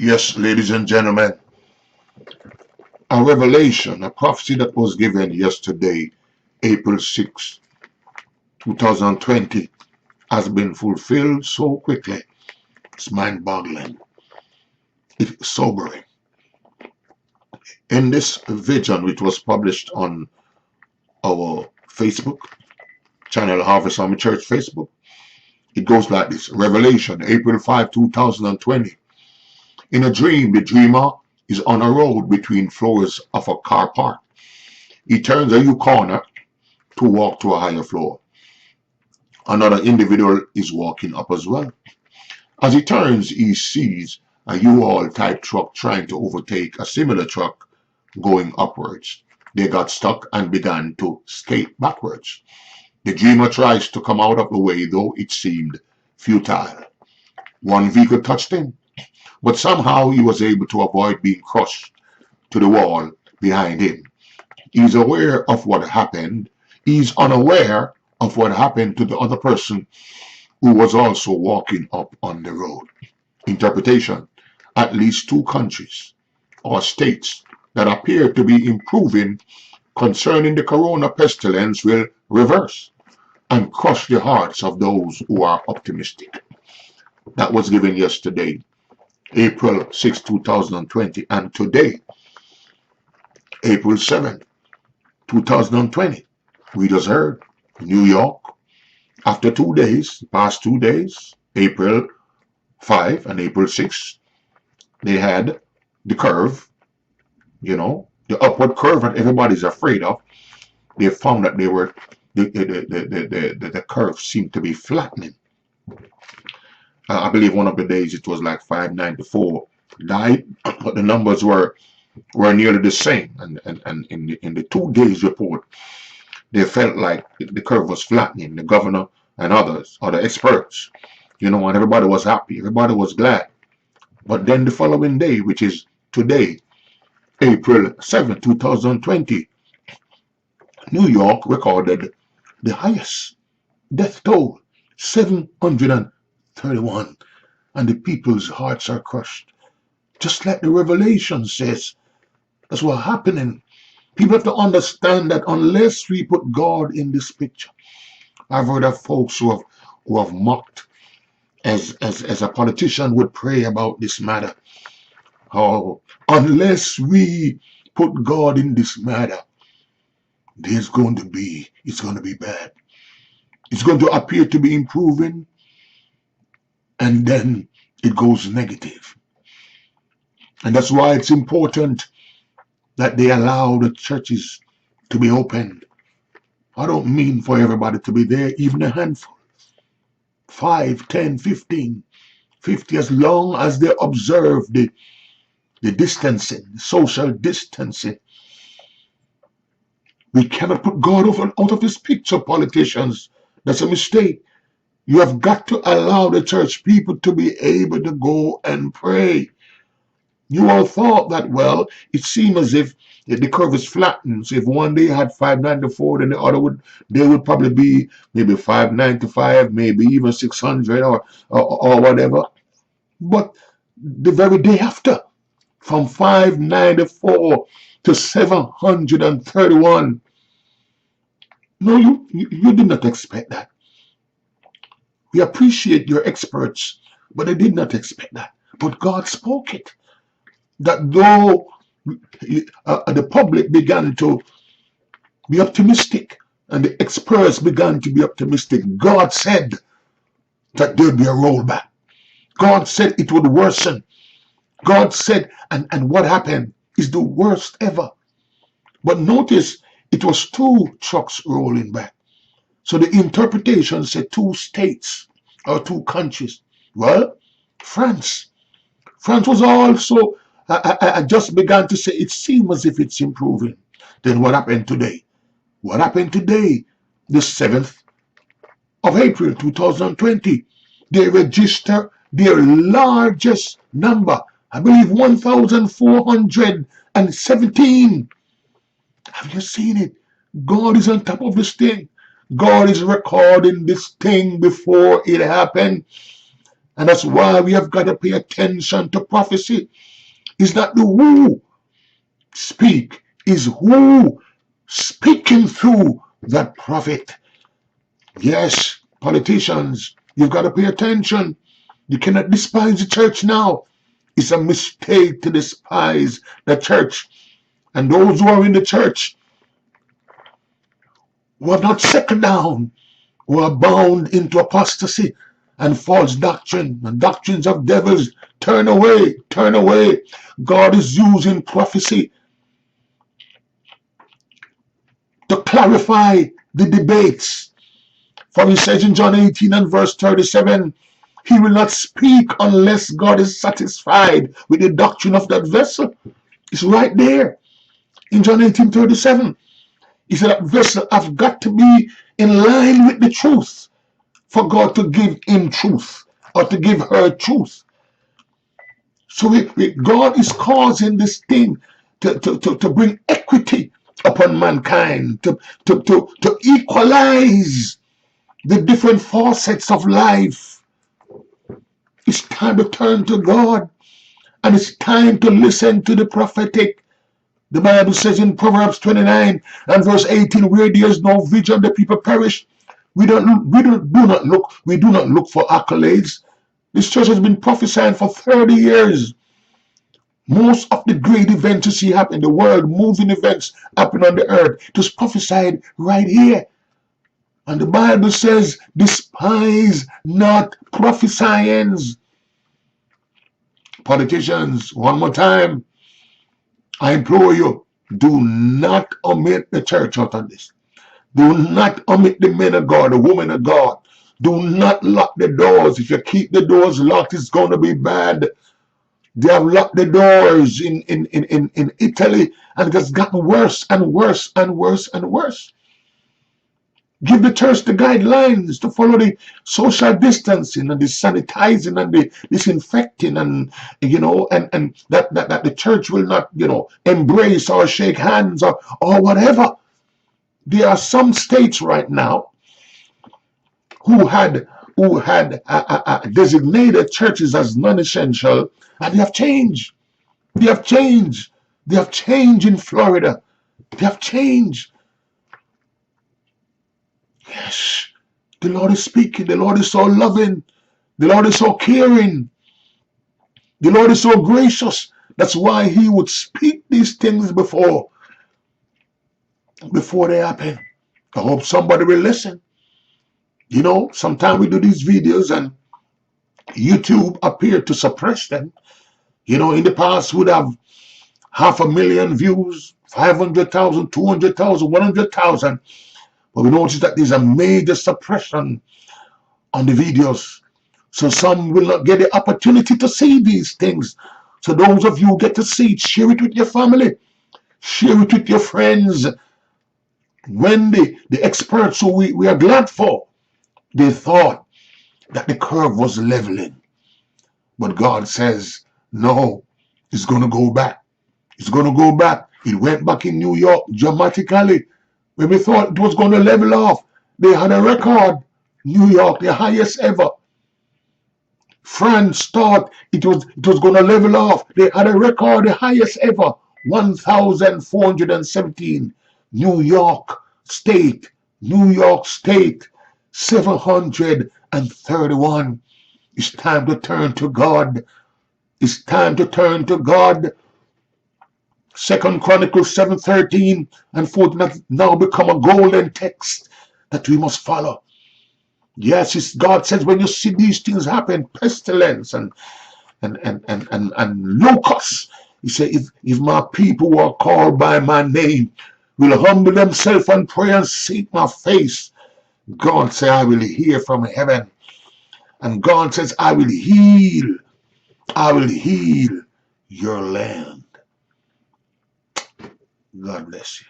Yes, ladies and gentlemen, a revelation, a prophecy that was given yesterday, April 6, 2020, has been fulfilled so quickly. It's mind-boggling. It's sobering. In this vision, which was published on our Facebook channel, Harvest Army Church Facebook, it goes like this. Revelation, April 5, 2020. In a dream, the dreamer is on a road between floors of a car park. He turns a U-corner to walk to a higher floor. Another individual is walking up as well. As he turns, he sees a U-Haul type truck trying to overtake a similar truck going upwards. They got stuck and began to skate backwards. The dreamer tries to come out of the way, though it seemed futile. One vehicle touched him, but somehow he was able to avoid being crushed to the wall behind him. He's aware of what happened. He's unaware of what happened to the other person who was also walking up on the road. Interpretation: at least two countries or states that appear to be improving concerning the corona pestilence will reverse and crush the hearts of those who are optimistic. That was given yesterday, April 6, 2020, and today, April 7, 2020. We just heard New York, after 2 days, past 2 days, April 5 and April 6, they had the curve, the upward curve that everybody's afraid of. They found that the curve seemed to be flattening. I believe one of the days it was like 594 died, but the numbers were nearly the same. And in the 2 days report, they felt like the curve was flattening. The governor and other experts, and everybody was happy. Everybody was glad. But then the following day, which is today, April 7, 2020, New York recorded the highest death toll, 731, and the people's hearts are crushed. Just like the Revelation says, that's what's happening. People have to understand that unless we put God in this picture, I've heard of folks who have mocked as a politician would pray about this matter. Oh, unless we put God in this matter, it's going to be bad. It's going to appear to be improving, and then it goes negative. And that's why it's important that they allow the churches to be opened. I don't mean for everybody to be there, even a handful. 5, 10, 15, 50, as long as they observe the distancing, the social distancing. We cannot put God out of this picture, politicians. That's a mistake. You have got to allow the church people to be able to go and pray. You all thought that, well, it seemed as if the curve is flattened. So if one day had 594, then the other would probably be maybe 595, maybe even 600 or whatever. But the very day after, from 594 to 731, no, you did not expect that. We appreciate your experts, but they did not expect that. But God spoke it. That though the public began to be optimistic and the experts began to be optimistic, God said that there'd be a rollback. God said it would worsen. God said, and what happened is the worst ever. But notice, it was 2 trucks rolling back. So the interpretation said 2 states or 2 countries. Well, France was also, I just began to say, it seems as if it's improving. Then what happened today? What happened today, the 7th of April 2020? They register their largest number, I believe 1,417. Have you seen it? God is on top of this thing. God is recording this thing before it happened. And that's why we have got to pay attention to prophecy. It's not the who speak, is who speaking through that prophet. Yes, politicians, you've got to pay attention. You cannot despise the church now. It's a mistake to despise the church. And those who are in the church who are not settled down, who are bound into apostasy and false doctrine and doctrines of devils. Turn away, turn away. God is using prophecy to clarify the debates. For he says in John 18 and verse 37, he will not speak unless God is satisfied with the doctrine of that vessel. It's right there in John 18:37. He said that vessel have got to be in line with the truth for God to give him truth or to give her truth. So God is causing this thing to bring equity upon mankind, to equalize the different facets of life. It's time to turn to God, and it's time to listen to the prophetic. The Bible says in Proverbs 29 and verse 18, where there is no vision, the people perish. We do not look for accolades. This church has been prophesying for 30 years. Most of the great events you see happen in the world, moving events happen on the earth, it was prophesied right here. And the Bible says, despise not prophesying. Politicians, one more time, I implore you, do not omit the church out of this. Do not omit the men of God, the women of God. Do not lock the doors. If you keep the doors locked, it's going to be bad. They have locked the doors in Italy, and it has gotten worse and worse and worse and worse. Give the church the guidelines to follow the social distancing and the sanitizing and the disinfecting, and and that the church will not embrace or shake hands or whatever. There are some states right now who had designated churches as non-essential, and they have changed. They have changed. They have changed in Florida. They have changed. Yes, the Lord is speaking. The Lord is so loving. The Lord is so caring. The Lord is so gracious. That's why he would speak these things before they happen. I hope somebody will listen. Sometimes we do these videos and YouTube appear to suppress them. In the past would have 500,000 views, 500,000, 200,000, 100,000. But we notice that there's a major suppression on the videos. So some will not get the opportunity to see these things. So those of you who get to see it, share it with your family. Share it with your friends. When the experts who we are glad for, they thought that the curve was leveling. But God says, no, it's going to go back. It's going to go back. It went back in New York dramatically. When we thought it was going to level off, they had a record. New York, the highest ever. France thought it was going to level off. They had a record, the highest ever, 1,417. New York State, 731. It's time to turn to God. It's time to turn to God. 2 Chronicles 7:13 and 14 have now become a golden text that we must follow. Yes, God says when you see these things happen, pestilence and locusts, he said, if my people who are called by my name will humble themselves and pray and seek my face, God said, I will hear from heaven. And God says, I will heal your land. God bless you.